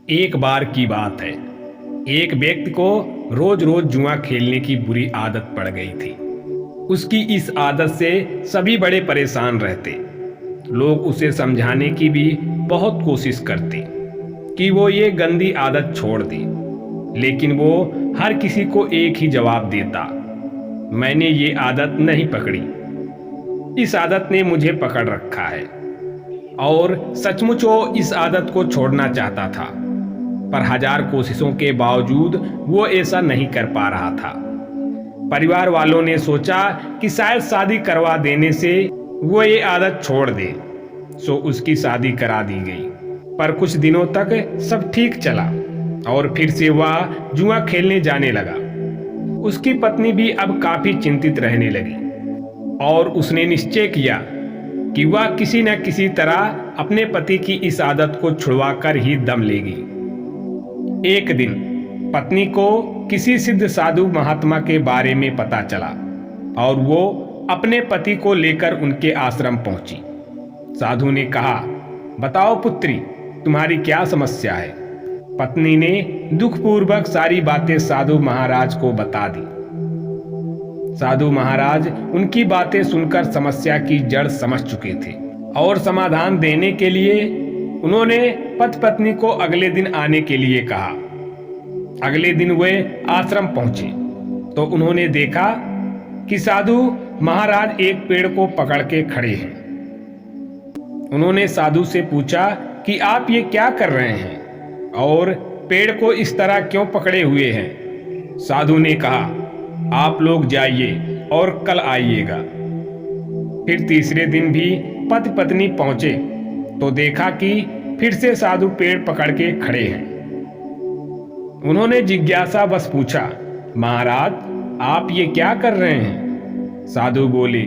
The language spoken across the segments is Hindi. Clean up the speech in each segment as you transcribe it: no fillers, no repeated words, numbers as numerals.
एक बार की बात है। एक व्यक्ति को रोज रोज जुआ खेलने की बुरी आदत पड़ गई थी। उसकी इस आदत से सभी बड़े परेशान रहते। लोग उसे समझाने की भी बहुत कोशिश करते कि वो ये गंदी आदत छोड़ दे, लेकिन वो हर किसी को एक ही जवाब देता, मैंने ये आदत नहीं पकड़ी, इस आदत ने मुझे पकड़ रखा है। और सचमुच वो इस आदत को छोड़ना चाहता था, पर हजार कोशिशों के बावजूद वो ऐसा नहीं कर पा रहा था। परिवार वालों ने सोचा कि शायद शादी करवा देने से वो ये आदत छोड़ दे, सो उसकी शादी करा दी गई। पर कुछ दिनों तक सब ठीक चला और फिर से वह जुआ खेलने जाने लगा। उसकी पत्नी भी अब काफी चिंतित रहने लगी और उसने निश्चय किया कि वह किसी न किसी तरह अपने पति की इस आदत को छुड़वा कर ही दम लेगी। एक दिन पत्नी को किसी सिद्ध साधु महात्मा के बारे में पता चला और वो अपने पति को लेकर उनके आश्रम पहुंची। साधु ने कहा, बताओ पुत्री, तुम्हारी क्या समस्या है? पत्नी ने दुखपूर्वक सारी बातें साधु महाराज को बता दी। साधु महाराज उनकी बातें सुनकर समस्या की जड़ समझ चुके थे और समाधान देने के लिए उन्होंने पति पत्नी को अगले दिन आने के लिए कहा। अगले दिन वे आश्रम पहुंचे तो उन्होंने देखा कि साधु महाराज एक पेड़ को पकड़ के खड़े हैं। उन्होंने साधु से पूछा कि आप ये क्या कर रहे हैं और पेड़ को इस तरह क्यों पकड़े हुए हैं? साधु ने कहा, आप लोग जाइए और कल आइएगा। फिर तीसरे दिन भी पति पत्नी पहुंचे तो देखा कि फिर से साधु पेड़ पकड़ के खड़े हैं। उन्होंने जिज्ञासा बस पूछा, महाराज आप ये क्या कर रहे हैं? साधु बोले,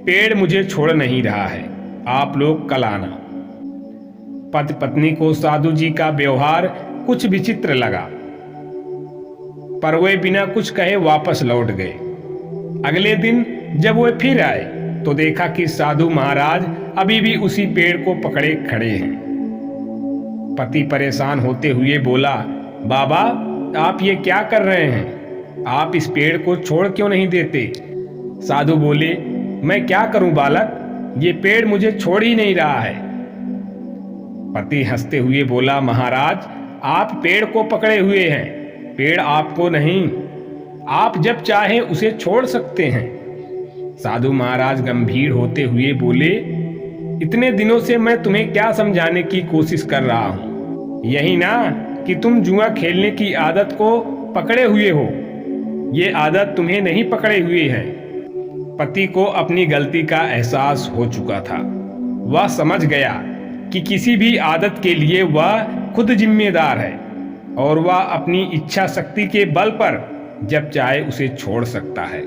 पेड़ मुझे छोड़ नहीं रहा है, आप लोग कल आना। पति पत्नी को साधु जी का व्यवहार कुछ विचित्र लगा, पर वे बिना कुछ कहे वापस लौट गए। अगले दिन जब वे फिर आए तो देखा कि साधु महाराज अभी भी उसी पेड़ को पकड़े खड़े हैं। पति परेशान होते हुए बोला, बाबा आप ये क्या कर रहे हैं? आप इस पेड़ को छोड़ क्यों नहीं देते? साधु बोले, मैं क्या करूं बालक, ये पेड़ मुझे छोड़ ही नहीं रहा है। पति हंसते हुए बोला, महाराज आप पेड़ को पकड़े हुए हैं, पेड़ आपको नहीं, आप जब चाहे उसे छोड़ सकते हैं। साधु महाराज गंभीर होते हुए बोले, इतने दिनों से मैं तुम्हें क्या समझाने की कोशिश कर रहा हूं, यही ना कि तुम जुआ खेलने की आदत को पकड़े हुए हो, ये आदत तुम्हें नहीं पकड़े हुए है। पति को अपनी गलती का एहसास हो चुका था। वह समझ गया कि किसी भी आदत के लिए वह खुद जिम्मेदार है और वह अपनी इच्छा शक्ति के बल पर जब चाहे उसे छोड़ सकता है।